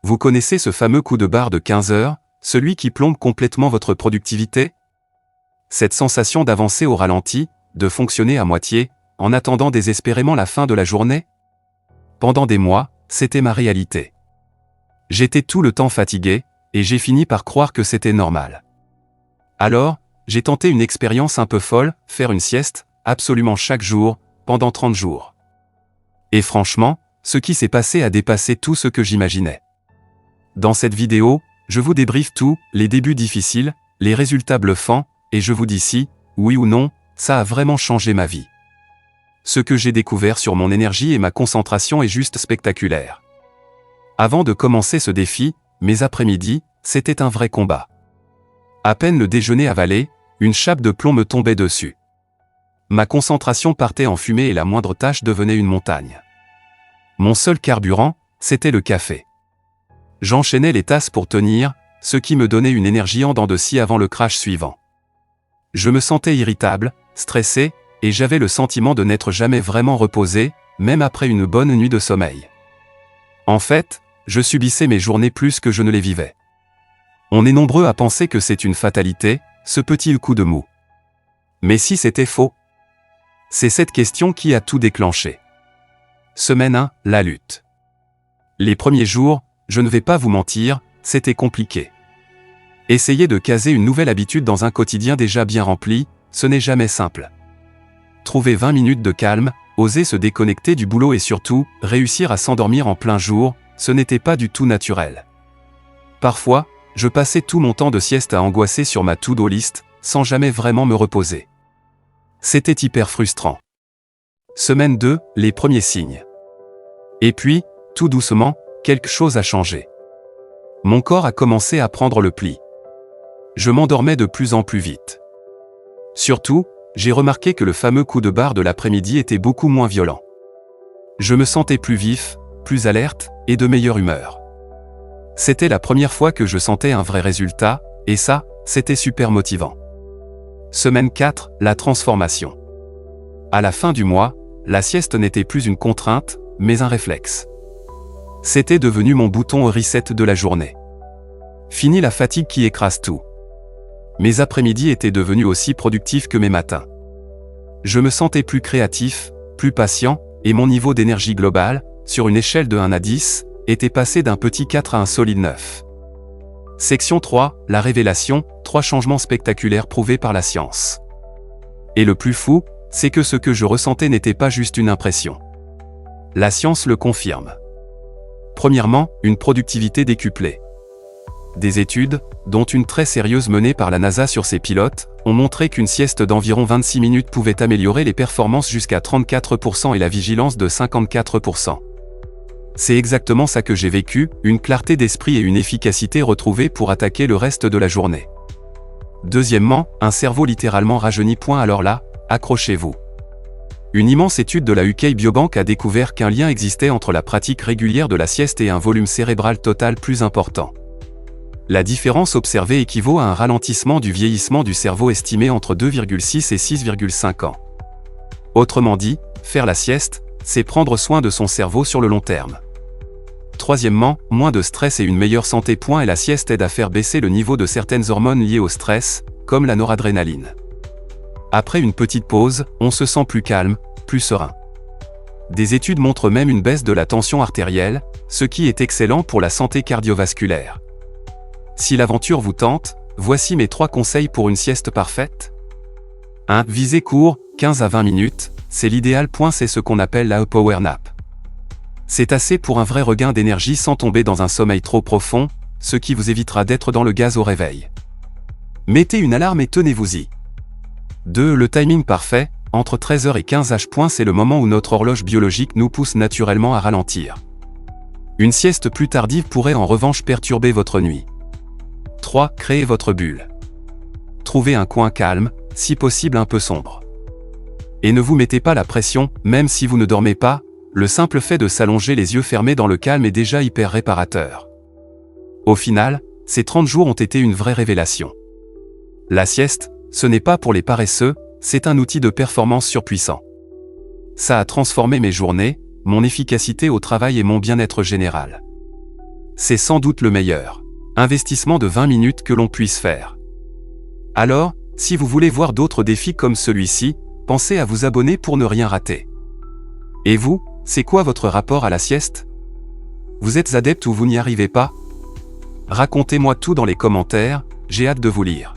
Vous connaissez ce fameux coup de barre de 15 heures, celui qui plombe complètement votre productivité? Cette sensation d'avancer au ralenti, de fonctionner à moitié, en attendant désespérément la fin de la journée? Pendant des mois, c'était ma réalité. J'étais tout le temps fatigué, et j'ai fini par croire que c'était normal. Alors, j'ai tenté une expérience un peu folle, faire une sieste, absolument chaque jour, pendant 30 jours. Et franchement, ce qui s'est passé a dépassé tout ce que j'imaginais. Dans cette vidéo, je vous débriefe tout, les débuts difficiles, les résultats bluffants, et je vous dis si, oui ou non, ça a vraiment changé ma vie. Ce que j'ai découvert sur mon énergie et ma concentration est juste spectaculaire. Avant de commencer ce défi, mes après-midi, c'était un vrai combat. À peine le déjeuner avalé, une chape de plomb me tombait dessus. Ma concentration partait en fumée et la moindre tâche devenait une montagne. Mon seul carburant, c'était le café. J'enchaînais les tasses pour tenir, ce qui me donnait une énergie en dents de scie avant le crash suivant. Je me sentais irritable, stressé, et j'avais le sentiment de n'être jamais vraiment reposé, même après une bonne nuit de sommeil. En fait, je subissais mes journées plus que je ne les vivais. On est nombreux à penser que c'est une fatalité, ce petit coup de mou. Mais si c'était faux? C'est cette question qui a tout déclenché. Semaine 1, la lutte. Les premiers jours, je ne vais pas vous mentir, c'était compliqué. Essayer de caser une nouvelle habitude dans un quotidien déjà bien rempli, ce n'est jamais simple. Trouver 20 minutes de calme, oser se déconnecter du boulot et surtout, réussir à s'endormir en plein jour, ce n'était pas du tout naturel. Parfois, je passais tout mon temps de sieste à angoisser sur ma to-do list, sans jamais vraiment me reposer. C'était hyper frustrant. Semaine 2, les premiers signes. Et puis, tout doucement, quelque chose a changé. Mon corps a commencé à prendre le pli. Je m'endormais de plus en plus vite. Surtout, j'ai remarqué que le fameux coup de barre de l'après-midi était beaucoup moins violent. Je me sentais plus vif, plus alerte, et de meilleure humeur. C'était la première fois que je sentais un vrai résultat, et ça, c'était super motivant. Semaine 4, la transformation. À la fin du mois, la sieste n'était plus une contrainte, mais un réflexe. C'était devenu mon bouton reset de la journée. Fini la fatigue qui écrase tout. Mes après-midi étaient devenus aussi productifs que mes matins. Je me sentais plus créatif, plus patient, et mon niveau d'énergie globale, sur une échelle de 1 à 10, était passé d'un petit 4 à un solide 9. Section 3, la révélation, 3 changements spectaculaires prouvés par la science. Et le plus fou, c'est que ce que je ressentais n'était pas juste une impression. La science le confirme. Premièrement, une productivité décuplée. Des études, dont une très sérieuse menée par la NASA sur ses pilotes, ont montré qu'une sieste d'environ 26 minutes pouvait améliorer les performances jusqu'à 34% et la vigilance de 54%. C'est exactement ça que j'ai vécu, une clarté d'esprit et une efficacité retrouvée pour attaquer le reste de la journée. Deuxièmement, un cerveau littéralement rajeuni. Alors là, accrochez-vous. Une immense étude de la UK Biobank a découvert qu'un lien existait entre la pratique régulière de la sieste et un volume cérébral total plus important. La différence observée équivaut à un ralentissement du vieillissement du cerveau estimé entre 2,6 et 6,5 ans. Autrement dit, faire la sieste, c'est prendre soin de son cerveau sur le long terme. Troisièmement, moins de stress et une meilleure santé. Et la sieste aide à faire baisser le niveau de certaines hormones liées au stress, comme la noradrénaline. Après une petite pause, on se sent plus calme, plus serein. Des études montrent même une baisse de la tension artérielle, ce qui est excellent pour la santé cardiovasculaire. Si l'aventure vous tente, voici mes 3 conseils pour une sieste parfaite. 1. Visez court, 15 à 20 minutes, c'est l'idéal. C'est ce qu'on appelle la power nap. C'est assez pour un vrai regain d'énergie sans tomber dans un sommeil trop profond, ce qui vous évitera d'être dans le gaz au réveil. Mettez une alarme et tenez-vous-y. 2. Le timing parfait, entre 13h et 15h. C'est le moment où notre horloge biologique nous pousse naturellement à ralentir. Une sieste plus tardive pourrait en revanche perturber votre nuit. 3. Créez votre bulle. Trouvez un coin calme, si possible un peu sombre. Et ne vous mettez pas la pression, même si vous ne dormez pas, le simple fait de s'allonger les yeux fermés dans le calme est déjà hyper réparateur. Au final, ces 30 jours ont été une vraie révélation. La sieste, ce n'est pas pour les paresseux, c'est un outil de performance surpuissant. Ça a transformé mes journées, mon efficacité au travail et mon bien-être général. c'est sans doute le meilleur investissement de 20 minutes que l'on puisse faire. Alors, si vous voulez voir d'autres défis comme celui-ci, pensez à vous abonner pour ne rien rater. Et vous, c'est quoi votre rapport à la sieste? Vous êtes adepte ou vous n'y arrivez pas? Racontez-moi tout dans les commentaires, j'ai hâte de vous lire.